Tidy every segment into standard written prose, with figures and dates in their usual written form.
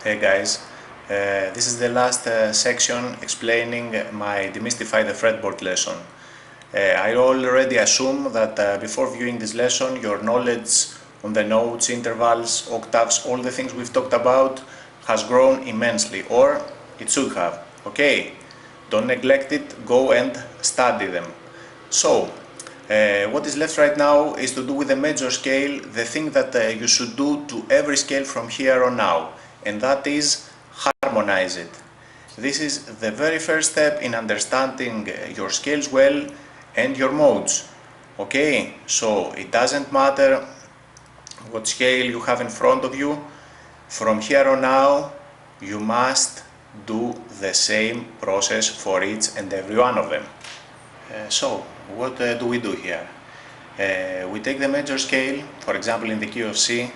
Hey guys, this is the last section explaining my Demystify the fretboard lesson. I already assume that before viewing this lesson your knowledge on the notes, intervals, octaves, all the things we've talked about has grown immensely, or it should have. Okay, don't neglect it, go and study them. So, what is left right now is to do with the major scale the thing that you should do to every scale from here on now, and that is harmonize it. This is the very first step in understanding your scales well and your modes. Okay, so it doesn't matter what scale you have in front of you, from here on now you must do the same process for each and every one of them. So, what do we do here? We take the major scale, for example in the key of C,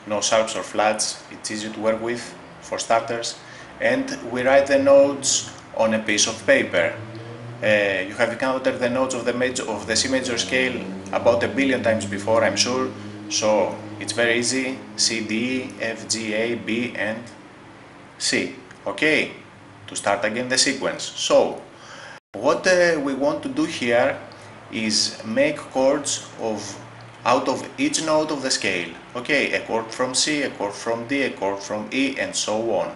no sharps or flats, it's easy to work with for starters, and we write the notes on a piece of paper. You have encountered the notes of the C major scale about 1 billion times before, I'm sure, so it's very easy: C, D, F, G, A, B and C. Okay, to start again the sequence. So, what we want to do here is make chords out of each note of the scale. Okay, a chord from C, a chord from D, a chord from E, and so on.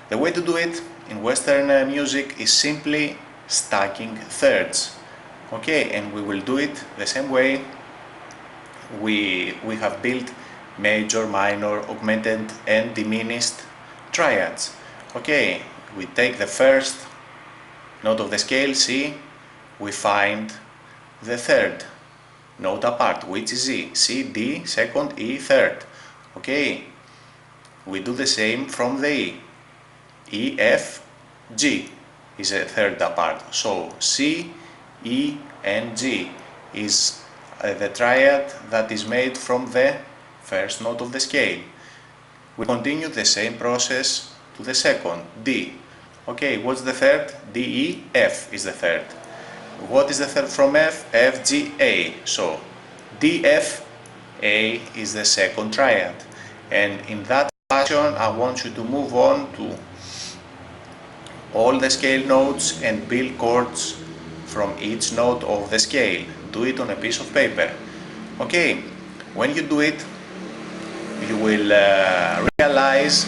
The way to do it in Western music is simply stacking thirds. Okay, and we will do it the same way we have built major, minor, augmented and diminished triads. Okay, we take the first note of the scale, C, we find the third note apart, which is E. C, D, second, E, third. Okay, we do the same from the E. E, F, G is a third apart. So C, E and G is the triad that is made from the first note of the scale. We continue the same process to the second, D. Okay, what's the third? D, E, F is the third. What is the third from F? F, G, A. So D, F, A is the second triad. And in that fashion I want you to move on to all the scale notes and build chords from each note of the scale. Do it on a piece of paper. Okay, when you do it, you will realize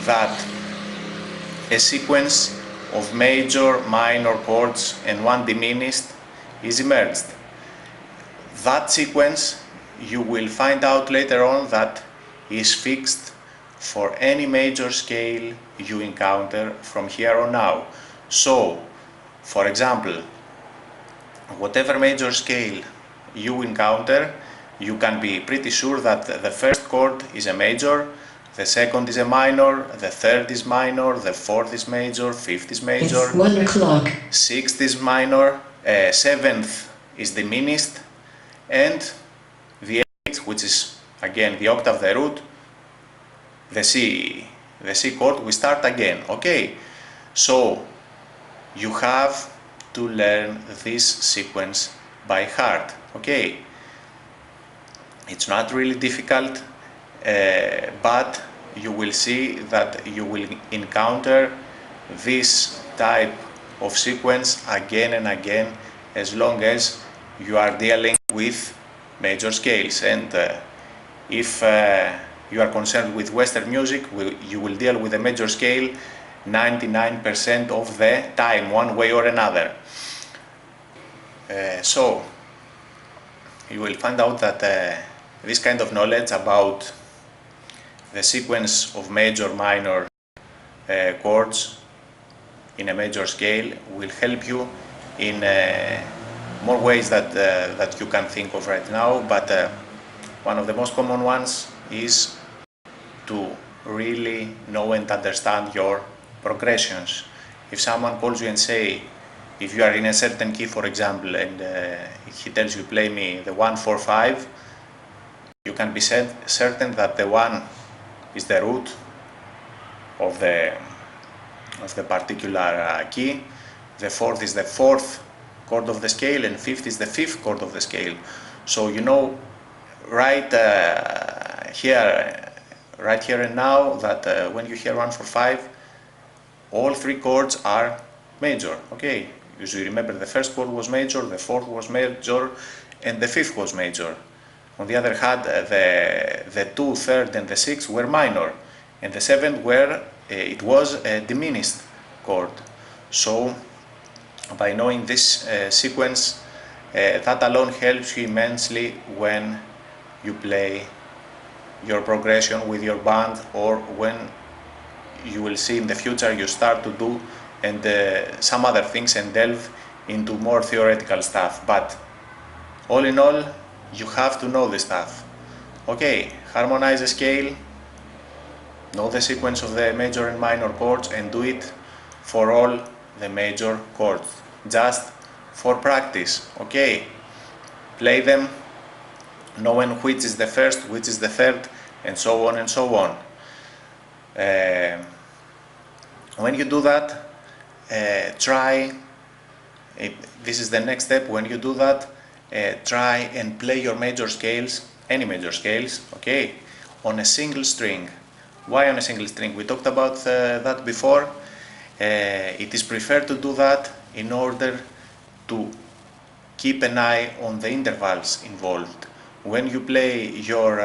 that a sequence of major, minor chords and one diminished is emerged. That sequence, you will find out later on, that is fixed for any major scale you encounter from here on now. So, for example, whatever major scale you encounter, you can be pretty sure that the first chord is a major, the second is a minor, the third is minor, the fourth is major, fifth is major, it's 1 o'clock, sixth is minor, seventh is diminished, and the eighth, which is again the octave, the root, the C chord, we start again. Okay, so you have to learn this sequence by heart. Okay, it's not really difficult, but you will see that you will encounter this type of sequence again and again as long as you are dealing with major scales. And if you are concerned with Western music, you will deal with a major scale 99% of the time, one way or another. So you will find out that this kind of knowledge about the sequence of major, minor chords in a major scale will help you in more ways that you can think of right now, but one of the most common ones is to really know and understand your progressions. If someone calls you and say, if you are in a certain key, for example, and he tells you play me the 1, 4, 5, you can be certain that the 1 is the root of the particular key, the 4th is the 4th chord of the scale, and 5th is the 5th chord of the scale. So you know right here right here and now that when you hear 1, 4, 5, all three chords are major. Okay, you should remember the first chord was major, the fourth was major, and the fifth was major. On the other hand, the 2, 3rd and the 6th were minor, and the 7th it was a diminished chord. So by knowing this sequence, that alone helps you immensely when you play your progression with your band, or when you will see in the future you start to do and some other things and delve into more theoretical stuff. But all in all, you have to know this stuff. Okay, harmonize the scale, know the sequence of the major and minor chords, and do it for all the major chords, just for practice. Okay, play them knowing which is the first, which is the third, and so on and so on. When you do that, this is the next step. When you do that, try and play your major scales, any major scales, okay, on a single string. Why on a single string? We talked about that before. It is preferred to do that in order to keep an eye on the intervals involved. When you play your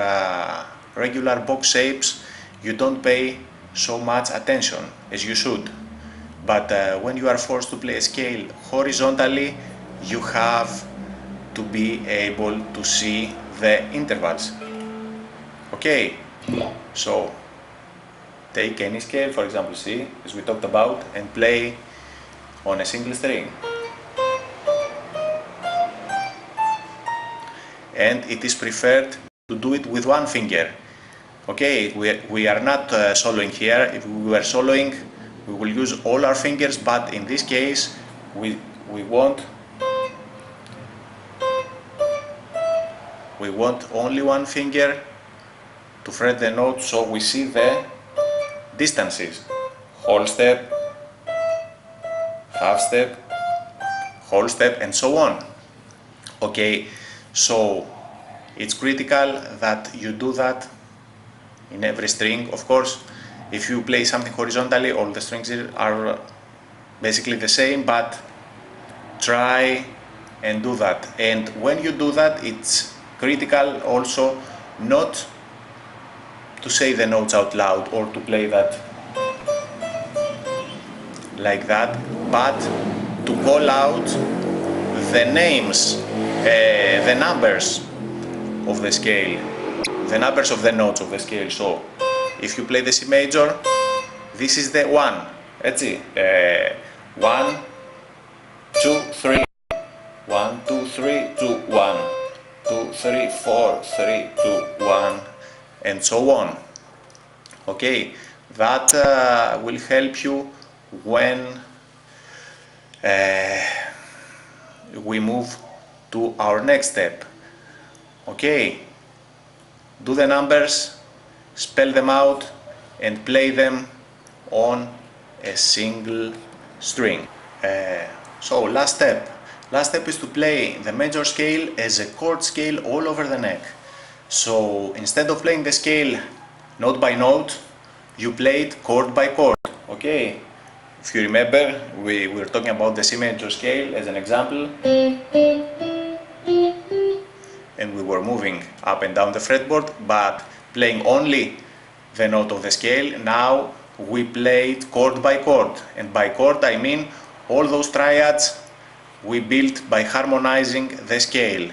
regular box shapes, you don't pay so much attention as you should. But when you are forced to play a scale horizontally, you have to be able to see the intervals. Okay, so take any scale, for example C, as we talked about, and play on a single string. And it is preferred to do it with one finger. Okay, we are not soloing here. If we were soloing, we will use all our fingers, but in this case we want only one finger to fret the note, so we see the distances. Whole step, half step, whole step, and so on. Okay, so it's critical that you do that in every string. Of course, if you play something horizontally, all the strings are basically the same, but try and do that. And when you do that, it's critical also not to say the notes out loud or to play that like that, but to call out the names, the numbers of the scale, the numbers of the notes of the scale. So if you play the C major, this is the 1, έτσι, 1, 2, 3, 1, 2, 3, 2, 1, 2, 3, 4, 3, 2, 1, and so on. Okay, that will help you when we move to our next step. Okay, do the numbers, spell them out, and play them on a single string. So last step is to play the major scale as a chord scale all over the neck. So instead of playing the scale note by note, you play it chord by chord. Okay, if you remember, we were talking about the C major scale as an example, and we were moving up and down the fretboard, but playing only the note of the scale. Now we play it chord by chord, and by chord I mean all those triads we built by harmonizing the scale.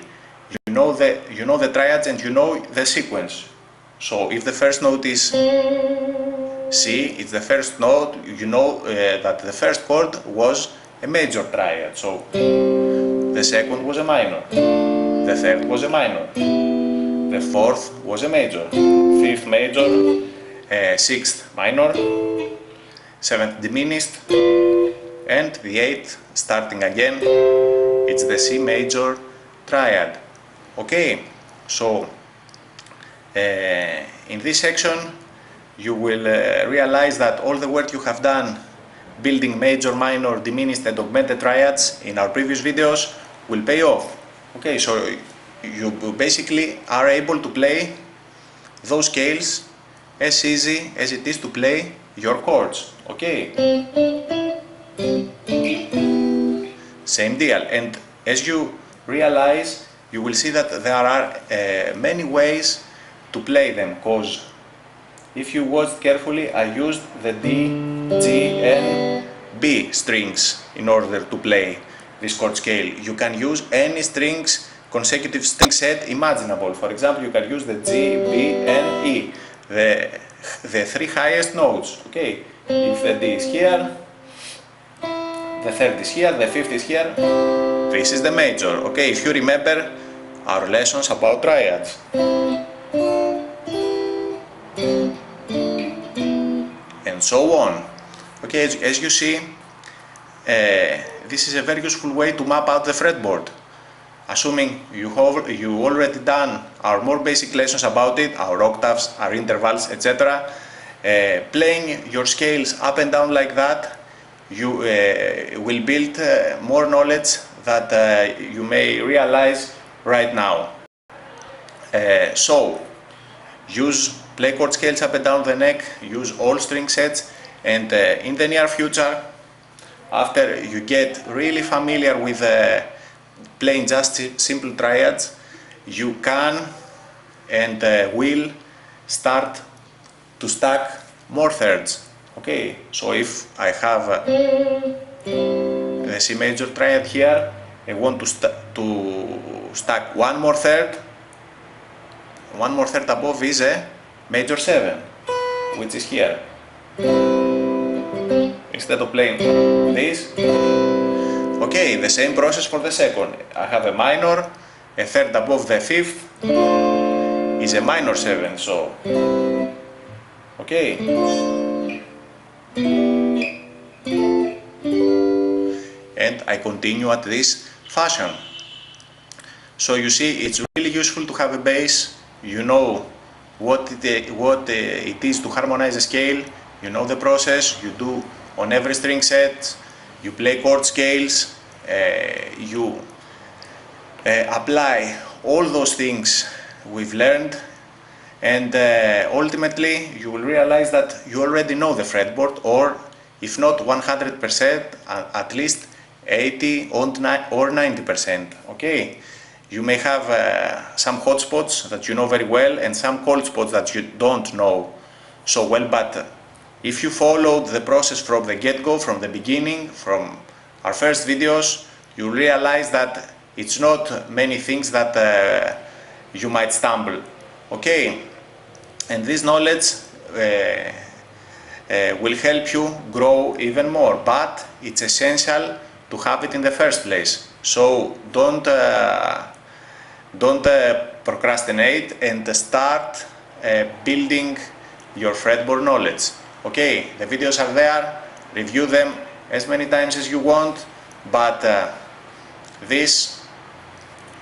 You know the triads and you know the sequence. So if the first note is C, it's the first note, you know that the first chord was a major triad. So the second was a minor, the third was a minor, the fourth was a major, fifth major, sixth minor, seventh diminished, and the eighth, starting again, it's the C major triad. Okay, so in this section you will realize that all the work you have done building major, minor, diminished and augmented triads in our previous videos will pay off. Okay, so you basically are able to play those scales as easy as it is to play your chords, okay? Same deal, and as you realize, you will see that there are many ways to play them, because if you watched carefully, I used the D, G and B strings in order to play this chord scale. You can use any strings, consecutive string set imaginable. For example, you can use the G, B and E, the three highest notes, okay? If the D is here, the third is here, the fifth is here, this is the major, okay? If you remember our lessons about triads. And so on. Okay, as you see, this is a very useful way to map out the fretboard. Assuming you already done our more basic lessons about it, our octaves, our intervals, etc. Playing your scales up and down like that, you will build more knowledge that you may realize right now. So, play chord scales up and down the neck, use all string sets, and in the near future, after you get really familiar with playing just simple triads, you can and will start to stack more thirds. Okay, so if I have the C major triad here, I want to stack one more third above is a major 7, which is here. Instead of playing this, okay, the same process for the second. I have a minor, a third above the fifth is a minor 7, so okay. And I continue at this fashion. So you see, it's really useful to have a bass. You know what it is to harmonize a scale. You know the process. You do on every string set. You play chord scales. You apply all those things we've learned, and ultimately you will realize that you already know the fretboard, or if not 100%, at least 80 or 90%. Okay, you may have some hot spots that you know very well and some cold spots that you don't know so well, but if you followed the process from the get-go, from the beginning, from our first videos, you realize that it's not many things that you might stumble. Okay, and this knowledge will help you grow even more, but it's essential to have it in the first place. So don't procrastinate and start building your fretboard knowledge. Okay, the videos are there, review them as many times as you want, but this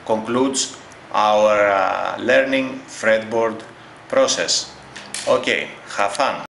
concludes our learning fretboard process. Okay, have fun!